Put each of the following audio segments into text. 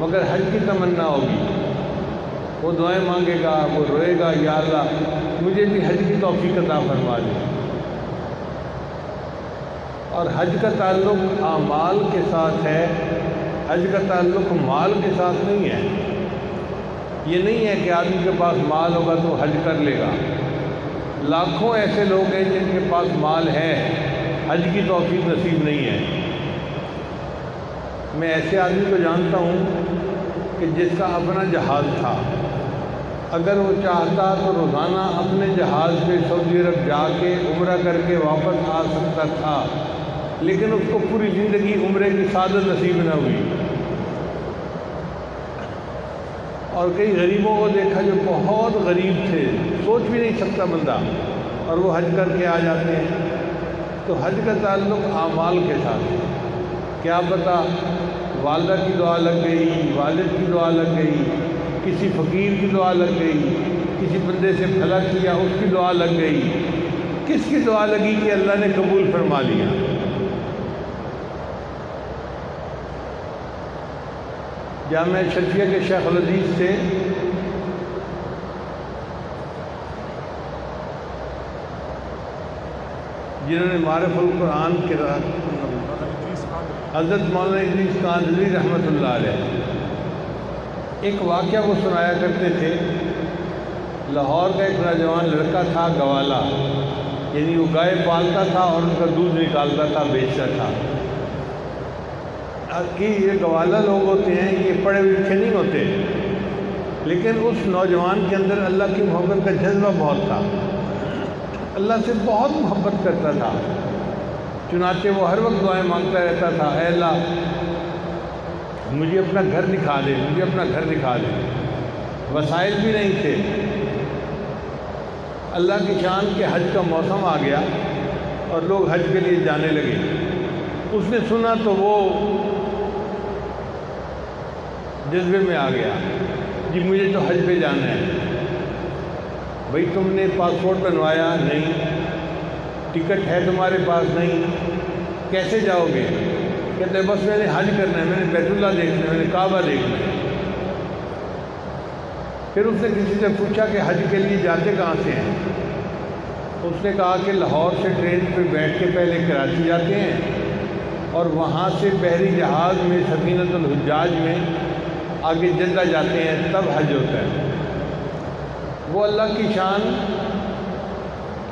مگر حج کی تمنا ہوگی، وہ دعائیں مانگے گا، وہ روئے گا، یا اللہ مجھے بھی حج کی توفیق عطا فرما دے۔ اور حج کا تعلق اعمال کے ساتھ ہے، حج کا تعلق مال کے ساتھ نہیں ہے۔ یہ نہیں ہے کہ آدمی کے پاس مال ہوگا تو حج کر لے گا۔ لاکھوں ایسے لوگ ہیں جن کے پاس مال ہے، حج کی توفیق نصیب نہیں ہے۔ میں ایسے آدمی کو جانتا ہوں کہ جس کا اپنا جہاز تھا، اگر وہ چاہتا تو روزانہ اپنے جہاز پہ سعودی عرب جا کے عمرہ کر کے واپس آ سکتا تھا، لیکن اس کو پوری زندگی عمرے کی سعادت نصیب نہ ہوئی۔ اور کئی غریبوں کو دیکھا جو بہت غریب تھے، سوچ بھی نہیں سکتا بندہ، اور وہ حج کر کے آ جاتے ہیں۔ تو حج کا تعلق اعمال کے ساتھ ہے۔ کیا پتہ والدہ کی دعا لگ گئی، والد کی دعا لگ گئی، کسی فقیر کی دعا لگ گئی، کسی بندے سے بھلا کیا اس کی دعا لگ گئی، کس کی دعا لگی کہ اللہ نے قبول فرما لیا۔ جامعہ شرفیہ کے شیخ الحدیث تھے، جنہوں نے معرف القرآن کے حضرت مولانا ادریس کاندھلی رحمۃ اللہ علیہ ایک واقعہ کو سنایا کرتے تھے۔ لاہور کا ایک نوجوان لڑکا تھا، گوالا، یعنی وہ گائے پالتا تھا اور ان کا دودھ نکالتا تھا، بیچتا تھا۔ کہ یہ گوالا لوگ ہوتے ہیں، یہ پڑھے لکھے نہیں ہوتے، لیکن اس نوجوان کے اندر اللہ کی محبت کا جذبہ بہت تھا، اللہ سے بہت محبت کرتا تھا۔ چنانچہ وہ ہر وقت دعائیں مانگتا رہتا تھا، اے اللہ مجھے اپنا گھر دکھا دے، مجھے اپنا گھر دکھا دے۔ وسائل بھی نہیں تھے۔ اللہ کی شان کے حج کا موسم آ گیا اور لوگ حج کے لیے جانے لگے۔ اس نے سنا تو وہ جذبے میں آ گیا، جی مجھے تو حج پہ جانا ہے۔ بھئی تم نے پاسپورٹ بنوایا؟ نہیں۔ ٹکٹ ہے تمہارے پاس؟ نہیں۔ کیسے جاؤ گے؟ کہتے بس میں نے حج کرنا ہے، میں نے بیت اللہ دیکھنا ہے، میں نے کعبہ دیکھنا ہے۔ پھر اس نے کسی سے پوچھا کہ حج کے لیے جاتے کہاں سے ہیں؟ اس نے کہا کہ لاہور سے ٹرین پہ بیٹھ کے پہلے کراچی جاتے ہیں اور وہاں سے بحری جہاز میں سفینۃ الحجاج میں آگے جدہ جاتے ہیں، تب حج ہوتا ہے۔ وہ اللہ کی شان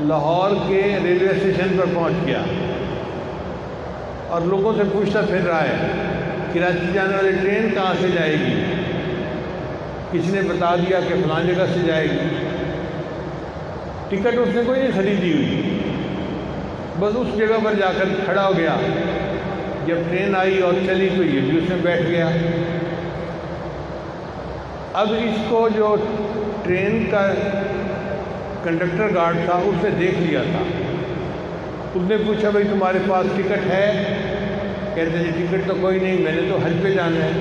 لاہور کے ریلوے اسٹیشن پر پہنچ گیا اور لوگوں سے پوچھتا پھر رہا ہے کراچی جانے والی ٹرین کہاں سے جائے گی؟ کسی نے بتا دیا کہ فلاں جگہ سے جائے گی۔ ٹکٹ اس نے کوئی نہیں خریدی ہوئی، بس اس جگہ پر جا کر کھڑا ہو گیا۔ جب ٹرین آئی اور چلی تو یہ بھی اس میں بیٹھ گیا۔ اب اس کو جو ٹرین کا کنڈکٹر گارڈ تھا اس نے دیکھ لیا تھا۔ اس نے پوچھا بھائی تمہارے پاس ٹکٹ ہے؟ کہتے جی ٹکٹ تو کوئی نہیں، میں نے تو حج پہ جانا ہے۔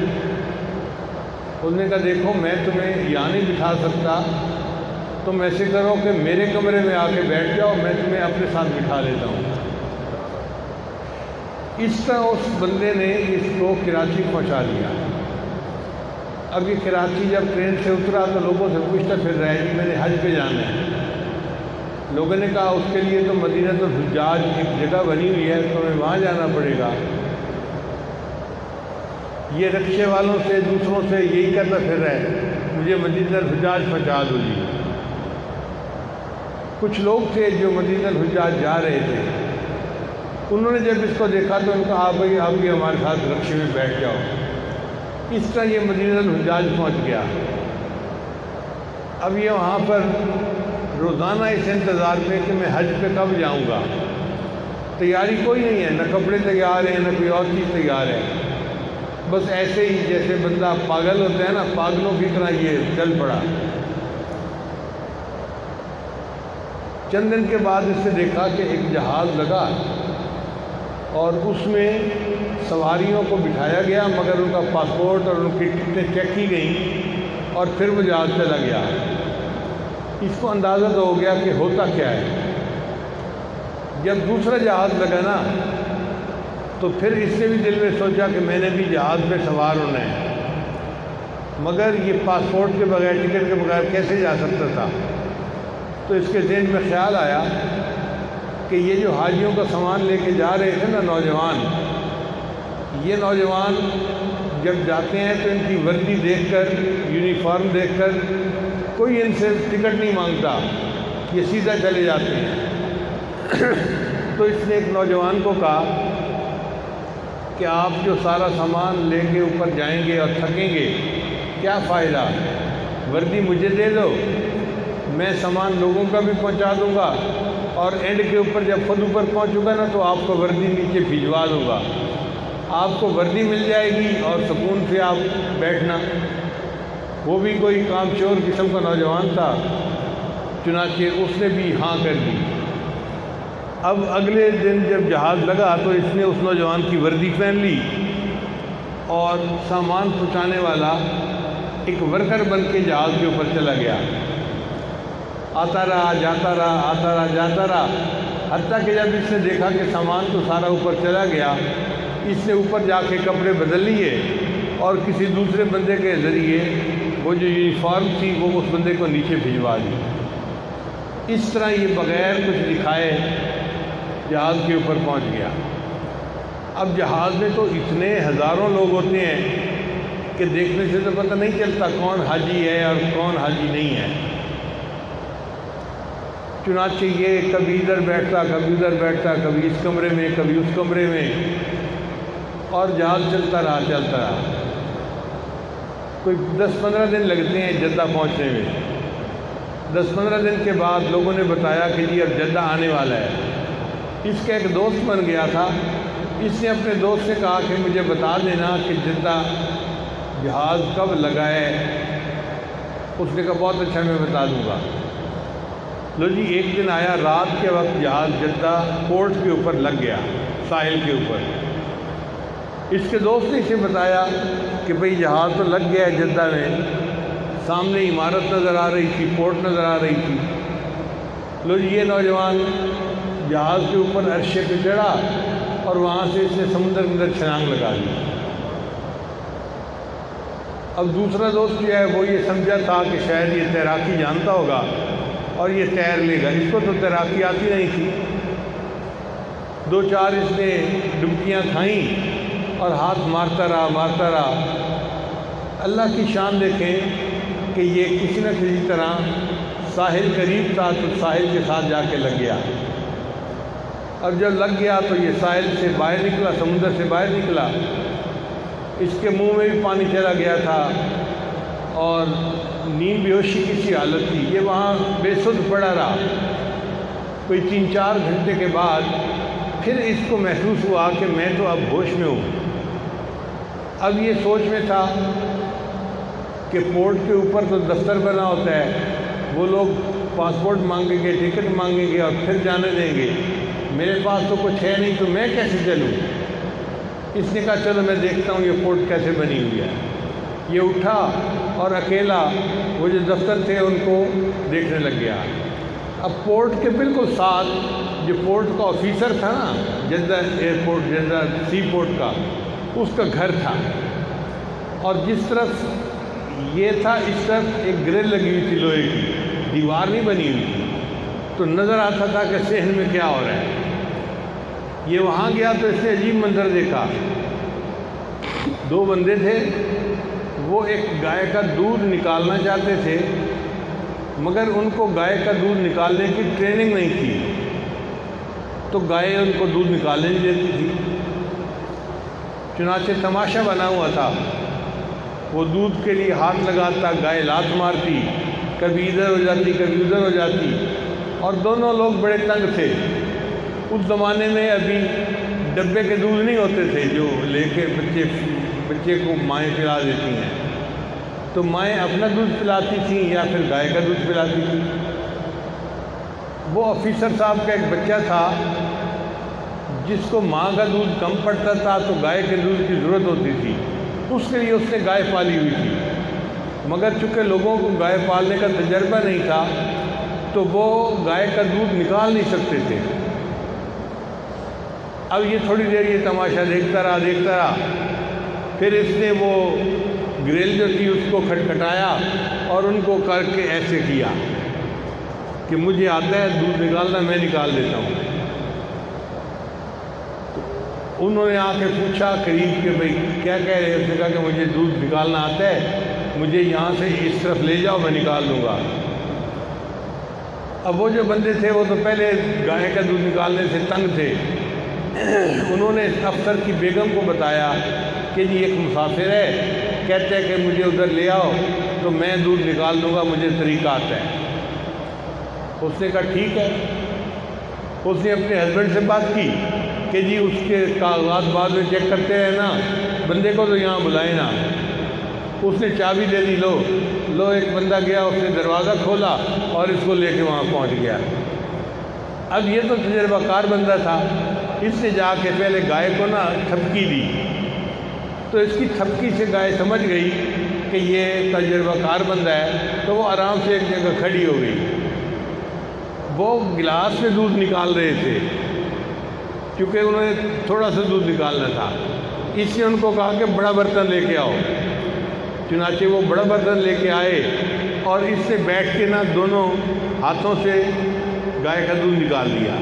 اس نے کہا دیکھو میں تمہیں یہاں نہیں بٹھا سکتا، تم ایسے کرو کہ میرے کمرے میں آ کے بیٹھ جاؤ، میں تمہیں اپنے ساتھ بٹھا لیتا ہوں۔ اس طرح اس بندے نے اس کو کراچی پہنچا دیا۔ اب یہ کراچی جب ٹرین سے اترا تو لوگوں سے پوچھتا پھر رہا ہے جی میں نے حج پہ جانا ہے۔ لوگوں نے کہا اس کے لیے تو مدینہ الحجاج ایک جگہ بنی ہوئی ہے، تمہیں وہاں جانا پڑے گا۔ یہ رکشے والوں سے دوسروں سے یہی کرتا پھر رہا ہے مجھے مدینہ الحجاج پہنچا دو جی۔ کچھ لوگ تھے جو مدینہ الحجاج جا رہے تھے، انہوں نے جب اس کو دیکھا تو ان کا آپ بھائی آپ بھی ہمارے ساتھ رکشے میں بیٹھ جاؤ۔ اس طرح یہ مدینہ الحجاج پہنچ گیا۔ اب یہ وہاں پر روزانہ اس انتظار میں کہ میں حج پہ کب جاؤں گا۔ تیاری کوئی نہیں ہے، نہ کپڑے تیار ہیں نہ کوئی اور چیز تیار ہے، بس ایسے ہی جیسے بندہ پاگل ہوتا ہے نا، پاگلوں کی طرح یہ چل پڑا۔ چند دن کے بعد اس نے دیکھا کہ ایک جہاز لگا اور اس میں سواریوں کو بٹھایا گیا، مگر ان کا پاسپورٹ اور ان کی ٹکٹیں چیک کی گئیں اور پھر وہ جہاز چلا گیا۔ اس کو اندازہ تو ہو گیا کہ ہوتا کیا ہے۔ جب دوسرا جہاز لگا نا تو پھر اس نے بھی دل میں سوچا کہ میں نے بھی جہاز پہ سوار ہونا ہے۔ مگر یہ پاسپورٹ کے بغیر، ٹکٹ کے بغیر کیسے جا سکتا تھا؟ تو اس کے ذہن میں خیال آیا کہ یہ جو حاجیوں کا سامان لے کے جا رہے تھے نا نوجوان، یہ نوجوان جب جاتے ہیں تو ان کی وردی دیکھ کر، یونیفارم دیکھ کر کوئی ان سے ٹکٹ نہیں مانگتا، یہ سیدھا چلے جاتے ہیں۔ تو اس نے ایک نوجوان کو کہا کہ آپ جو سارا سامان لے کے اوپر جائیں گے اور تھکیں گے، کیا فائدہ؟ وردی مجھے دے دو، میں سامان لوگوں کا بھی پہنچا دوں گا، اور اینڈ کے اوپر جب خود اوپر پہنچوں گا نا تو آپ کو وردی نیچے بھجوا دوں گا، آپ کو وردی مل جائے گی اور سکون سے آپ بیٹھنا۔ وہ بھی کوئی کام چور قسم کا نوجوان تھا، چنانچہ اس نے بھی ہاں کر دی۔ اب اگلے دن جب جہاز لگا تو اس نے اس نوجوان کی وردی پہن لی اور سامان پہنچانے والا ایک ورکر بن کے جہاز کے اوپر چلا گیا، آتا رہا جاتا رہا، آتا رہا جاتا رہا، حتیٰ کہ جب اس نے دیکھا کہ سامان تو سارا اوپر چلا گیا، اس نے اوپر جا کے کپڑے بدل لیے اور کسی دوسرے بندے کے ذریعے وہ جو یونیفارم تھی وہ اس بندے کو نیچے بھجوا دی۔ اس طرح یہ بغیر کچھ دکھائے جہاز کے اوپر پہنچ گیا۔ اب جہاز میں تو اتنے ہزاروں لوگ ہوتے ہیں کہ دیکھنے سے تو پتہ نہیں چلتا کون حاجی ہے اور کون حاجی نہیں ہے۔ چنانچہ یہ کبھی ادھر بیٹھتا، کبھی ادھر بیٹھتا، کبھی اس کمرے میں، کبھی اس کمرے میں، اور جہاز چلتا رہا۔ کوئی 10-15 دن لگتے ہیں جدہ پہنچنے میں۔ 10-15 دن کے بعد لوگوں نے بتایا کہ جی اب جدہ آنے والا ہے۔ اس کا ایک دوست بن گیا تھا، اس نے اپنے دوست سے کہا کہ مجھے بتا دینا کہ جدہ جہاز کب لگا ہے۔ اس نے کہا بہت اچھا، میں بتا دوں گا۔ لو جی، ایک دن آیا، رات کے وقت جہاز جدہ پورٹ کے اوپر لگ گیا، ساحل کے اوپر۔ اس کے دوست نے اسے بتایا کہ بھئی جہاز تو لگ گیا ہے جدہ میں، سامنے عمارت نظر آ رہی تھی، پورٹ نظر آ رہی تھی۔ لو جی، یہ نوجوان جہاز کے اوپر عرشے پہ چڑھا اور وہاں سے اس نے سمندر کے اندر چھلانگ لگا دی۔ اب دوسرا دوست جو ہے وہ یہ سمجھا تھا کہ شاید یہ تیراکی جانتا ہوگا اور یہ تیر لے گا، اس کو تو تیراکی آتی نہیں تھی۔ 2-4 اس نے ڈبکیاں کھائیں اور ہاتھ مارتا رہا۔ اللہ کی شان دیکھیں کہ یہ کسی نہ کسی طرح ساحل قریب تھا تو ساحل کے ساتھ جا کے لگ گیا۔ اب جب لگ گیا تو یہ ساحل سے باہر نکلا، سمندر سے باہر نکلا، اس کے منہ میں بھی پانی چلا گیا تھا اور نیند بیہوشی کی سی حالت تھی۔ یہ وہاں بے سدھ پڑا رہا۔ کوئی 3-4 گھنٹے کے بعد پھر اس کو محسوس ہوا کہ میں تو اب ہوش میں ہوں۔ اب یہ سوچ میں تھا کہ پورٹ کے اوپر تو دفتر بنا ہوتا ہے، وہ لوگ پاسپورٹ مانگیں گے، ٹکٹ مانگیں گے اور پھر جانے دیں گے، میرے پاس تو کچھ ہے نہیں، تو میں کیسے چلوں؟ اس نے کہا چلو میں دیکھتا ہوں یہ پورٹ کیسے بنی ہوئی ہے۔ یہ اٹھا اور اکیلا وہ جو دفتر تھے ان کو دیکھنے لگ گیا۔ اب پورٹ کے بالکل ساتھ جو پورٹ کا آفیسر تھا نا، Jeddah airport, Jeddah sea port کا، اس کا گھر تھا، اور جس طرف یہ تھا اس طرف ایک گرل لگی ہوئی تھی، لوہے کی، دیوار نہیں بنی ہوئی تھی، تو نظر آتا تھا کہ صحن میں کیا ہو رہا ہے۔ یہ وہاں گیا تو اس نے عجیب منظر دیکھا۔ 2 بندے تھے، وہ ایک گائے کا دودھ نکالنا چاہتے تھے، مگر ان کو گائے کا دودھ نکالنے کی ٹریننگ نہیں تھی، تو گائے ان کو دودھ نکالنے نہیں دیتی تھی۔ چنانچہ تماشا بنا ہوا تھا، وہ دودھ کے لیے ہاتھ لگاتا، گائے لات مارتی، کبھی ادھر ہو جاتی کبھی ادھر ہو جاتی، اور دونوں لوگ بڑے تنگ تھے۔ اس زمانے میں ابھی ڈبے کے دودھ نہیں ہوتے تھے جو لے کے بچے کو مائیں پلا دیتی ہیں، تو مائیں اپنا دودھ پلاتی تھیں یا پھر گائے کا دودھ پلاتی تھیں۔ وہ آفیسر صاحب کا ایک بچہ تھا جس کو ماں کا دودھ کم پڑتا تھا تو گائے کے دودھ کی ضرورت ہوتی تھی، اس کے لیے اس نے گائے پالی ہوئی تھی، مگر چونکہ لوگوں کو گائے پالنے کا تجربہ نہیں تھا تو وہ گائے کا دودھ نکال نہیں سکتے تھے۔ اب یہ تھوڑی دیر یہ تماشا دیکھتا رہا، پھر اس نے وہ گریل جو تھی اس کو کھٹکھٹایا اور ان کو کر کے ایسے کیا کہ مجھے آتا ہے دودھ نکالنا، میں نکال دیتا ہوں۔ انہوں نے آ کے پوچھا قریب کہ بھئی کیا کہہ رہے ہیں؟ اس نے کہا کہ مجھے دودھ نکالنا آتا ہے، مجھے یہاں سے اس طرف لے جاؤ، میں نکال دوں گا۔ اب وہ جو بندے تھے وہ تو پہلے گائے کا دودھ نکالنے سے تنگ تھے۔ انہوں نے افسر کی بیگم کو بتایا کہ جی ایک مسافر ہے، کہتے ہیں کہ مجھے ادھر لے آؤ تو میں دودھ نکال دوں گا، مجھے طریقہ آتا ہے۔ اس نے کہا ٹھیک ہے۔ اس نے اپنے ہسبینڈ سے بات کی کہ جی اس کے کاغذات بعد میں چیک کرتے ہیں نا، بندے کو تو یہاں بلائیں نا۔ اس نے چابی دے دی، لو ایک بندہ گیا، اس نے دروازہ کھولا اور اس کو لے کے وہاں پہنچ گیا۔ اب یہ تو تجربہ کار بندہ تھا، اس نے جا کے پہلے گائے کو نا تھپکی دی، تو اس کی تھپکی سے گائے سمجھ گئی کہ یہ تجربہ کار بندہ ہے، تو وہ آرام سے ایک جگہ کھڑی ہو گئی۔ وہ گلاس میں دودھ نکال رہے تھے کیونکہ انہوں نے تھوڑا سا دودھ نکالنا تھا، اس نے ان کو کہا کہ بڑا برتن لے کے آؤ۔ چنانچہ وہ بڑا برتن لے کے آئے اور اس سے بیٹھ کے نا دونوں ہاتھوں سے گائے کا دودھ نکال دیا۔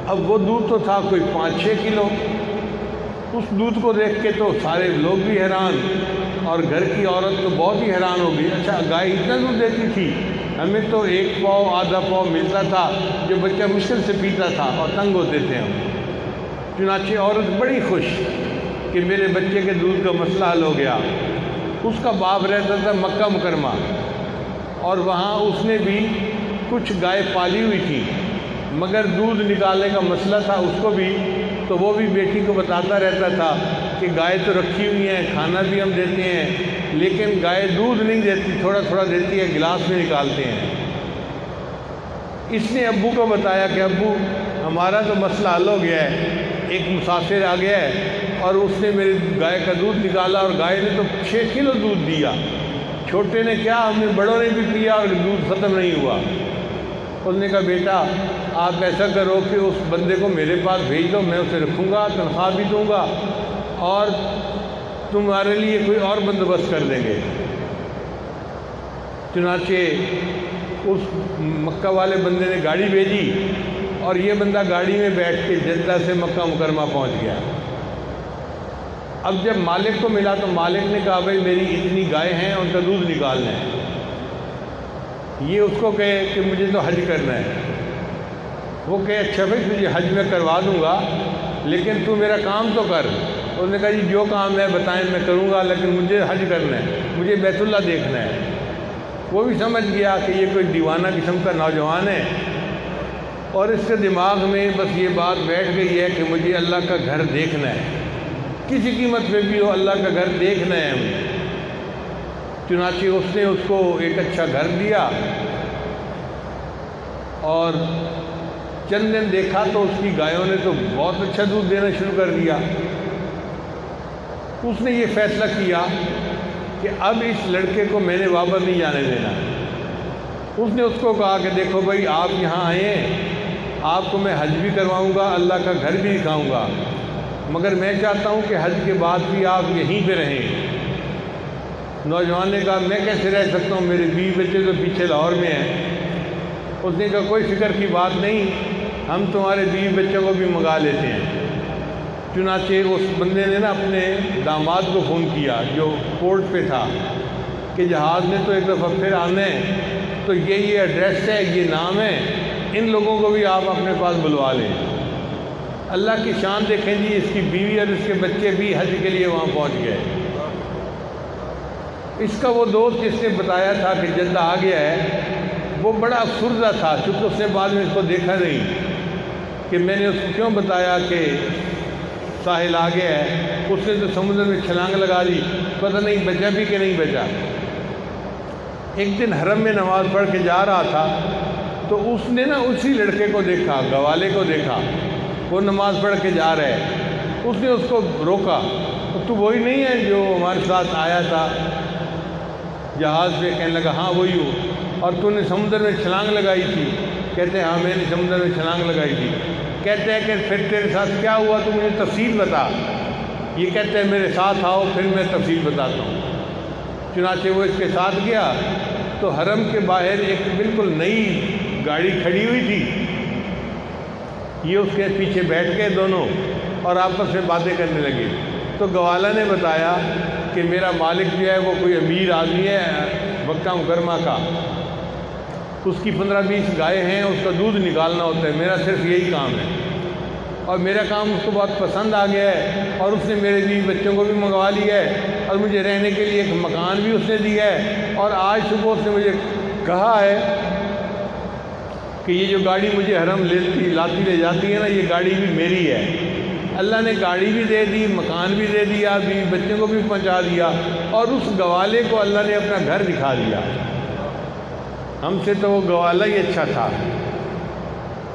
اب وہ دودھ تو تھا کوئی 5-6 کلو۔ اس دودھ کو دیکھ کے تو سارے لوگ بھی حیران، اور گھر کی عورت تو بہت ہی حیران ہو گئی، اچھا گائے اتنا دودھ دیتی تھی؟ ہمیں تو 1 پاؤ آدھا پاؤ ملتا تھا جو بچہ مشکل سے پیتا تھا اور تنگ ہوتے تھے ہم۔ چنانچہ عورت بڑی خوش کہ میرے بچے کے دودھ کا مسئلہ حل ہو گیا۔ اس کا باپ رہتا تھا مکہ مکرمہ، اور وہاں اس نے بھی کچھ گائے پالی ہوئی تھی، مگر دودھ نکالنے کا مسئلہ تھا اس کو بھی، تو وہ بھی بیٹی کو بتاتا رہتا تھا کہ گائے تو رکھی ہوئی ہیں، کھانا بھی ہم دیتے ہیں، لیکن گائے دودھ نہیں دیتی، تھوڑا تھوڑا دیتی ہے، گلاس میں نکالتے ہیں۔ اس نے ابو کو بتایا کہ ابو ہمارا تو مسئلہ حل ہو گیا ہے، ایک مسافر آ گیا ہے اور اس نے میرے گائے کا دودھ نکالا، اور گائے نے تو 6 کلو دودھ دیا۔ چھوٹے نے کیا، ہم نے بڑوں نے بھی پیا اور دودھ ختم نہیں ہوا۔ اس نے کہا بیٹا آپ ایسا کرو کہ اس بندے کو میرے پاس بھیج دو، میں اسے رکھوں گا، تنخواہ بھی دوں گا اور تمہارے لیے کوئی اور بندوبست کر دیں گے۔ چنانچہ اس مکہ والے بندے نے گاڑی بھیجی اور یہ بندہ گاڑی میں بیٹھ کے جدہ سے مکہ مکرمہ پہنچ گیا۔ اب جب مالک کو ملا تو مالک نے کہا بھائی میری اتنی گائے ہیں، ان کا دودھ نکالنا ہے۔ یہ اس کو کہے کہ مجھے تو حج کرنا ہے۔ وہ کہے اچھا بھائی تجھے حج میں کروا دوں گا، لیکن تو میرا کام تو کر۔ اس نے کہا جی جو کام ہے بتائیں میں کروں گا، لیکن مجھے حج کرنا ہے، مجھے بیت اللہ دیکھنا ہے۔ وہ بھی سمجھ گیا کہ یہ کوئی دیوانہ قسم کا نوجوان ہے، اور اس کے دماغ میں بس یہ بات بیٹھ گئی ہے کہ مجھے اللہ کا گھر دیکھنا ہے، کسی قیمت پہ بھی ہو اللہ کا گھر دیکھنا ہے ہمیں۔ چنانچہ اس نے اس کو ایک اچھا گھر دیا، اور چند دن دیکھا تو اس کی گایوں نے تو بہت اچھا دودھ دینا شروع کر دیا۔ اس نے یہ فیصلہ کیا کہ اب اس لڑکے کو میں نے واپس نہیں جانے دینا۔ اس نے اس کو کہا کہ دیکھو بھائی آپ یہاں آئے ہیں، آپ کو میں حج بھی کرواؤں گا، اللہ کا گھر بھی دکھاؤں گا، مگر میں چاہتا ہوں کہ حج کے بعد بھی آپ یہیں پہ رہیں۔ نوجوان نے کہا میں کیسے رہ سکتا ہوں، میرے بیوی بچے تو پیچھے لاہور میں ہیں۔ اس نے کہا کوئی فکر کی بات نہیں، ہم تمہارے بیوی بچوں کو بھی منگا لیتے ہیں۔ چنانچہ اس بندے نے نا اپنے داماد کو فون کیا جو پورٹ پہ تھا کہ جہاز نے تو ایک دفعہ پھر آنا ہے، تو یہ ایڈریس ہے، یہ نام ہے، ان لوگوں کو بھی آپ اپنے پاس بلوا لیں۔ اللہ کی شان دیکھیں جی، اس کی بیوی اور اس کے بچے بھی حج کے لیے وہاں پہنچ گئے۔ اس کا وہ دوست جس نے بتایا تھا کہ جدہ آ گیا ہے، وہ بڑا افسردہ تھا، چونکہ اس نے بعد میں اس کو دیکھا نہیں کہ میں نے اس کو کیوں بتایا کہ ساحل آ گیا ہے۔ اس نے تو سمندر میں چھلانگ لگا دی، پتہ نہیں بچا بھی کہ نہیں بچا۔ ایک دن حرم میں نماز پڑھ کے جا رہا تھا تو اس نے نا اسی لڑکے کو دیکھا، گوالے کو دیکھا، وہ نماز پڑھ کے جا رہا ہے۔ اس نے اس کو روکا، تو وہی نہیں ہے جو ہمارے ساتھ آیا تھا جہاز پہ؟ کہنے لگا ہاں وہی ہوں۔ اور تو نے سمندر میں چھلانگ لگائی تھی؟ کہتے ہیں ہاں میں نے سمندر میں چھلانگ لگائی تھی۔ کہتے ہیں کہ پھر تیرے ساتھ کیا ہوا، تو مجھے تفصیل بتا۔ یہ کہتے ہیں میرے ساتھ آؤ، پھر میں تفصیل بتاتا ہوں۔ چنانچہ وہ اس کے ساتھ گیا تو حرم کے باہر ایک بالکل نئی گاڑی کھڑی ہوئی تھی، یہ اس کے پیچھے بیٹھ گئے دونوں اور آپس میں باتیں کرنے لگے۔ تو گوالا نے بتایا کہ میرا مالک جو ہے وہ کوئی امیر آدمی ہے مکہ مکرمہ کا، اس کی 15-20 گائے ہیں، اس کا دودھ نکالنا ہوتا ہے، میرا صرف یہی کام ہے، اور میرا کام اس کو بہت پسند آ گیا ہے، اور اس نے میرے بیوی بچوں کو بھی منگوا لیا ہے، اور مجھے رہنے کے لیے ایک مکان بھی اس نے دیا ہے، اور آج صبح اس نے مجھے کہا ہے کہ یہ جو گاڑی مجھے حرم لاتی لے جاتی ہے نا، یہ گاڑی بھی میری ہے۔ اللہ نے گاڑی بھی دے دی، مکان بھی دے دیا، بیوی بچوں کو بھی پہنچا دیا، اور اس گوالے کو اللہ نے اپنا گھر دکھا دیا۔ ہم سے تو وہ گوالا ہی اچھا تھا،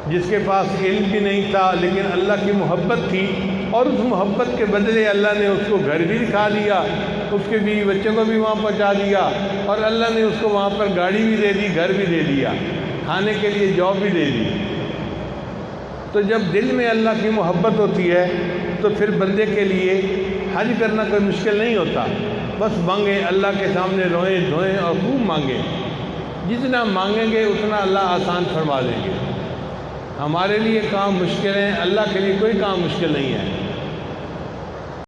جس کے پاس علم بھی نہیں تھا لیکن اللہ کی محبت تھی، اور اس محبت کے بدلے اللہ نے اس کو گھر بھی دکھا دیا، اس کے بیوی بچوں کو بھی وہاں پہنچا دیا، اور اللہ نے اس کو وہاں پر گاڑی بھی دے دی، گھر بھی دے دیا، کھانے کے لیے جاب بھی دے دی۔ تو جب دل میں اللہ کی محبت ہوتی ہے تو پھر بندے کے لیے حج کرنا کوئی مشکل نہیں ہوتا، بس مانگیں، اللہ کے سامنے روئیں دھوئیں اور خوب مانگیں، جتنا مانگیں گے اتنا اللہ آسان فرما دیں گے۔ ہمارے لیے کام مشکل ہیں، اللہ کے لیے کوئی کام مشکل نہیں ہے۔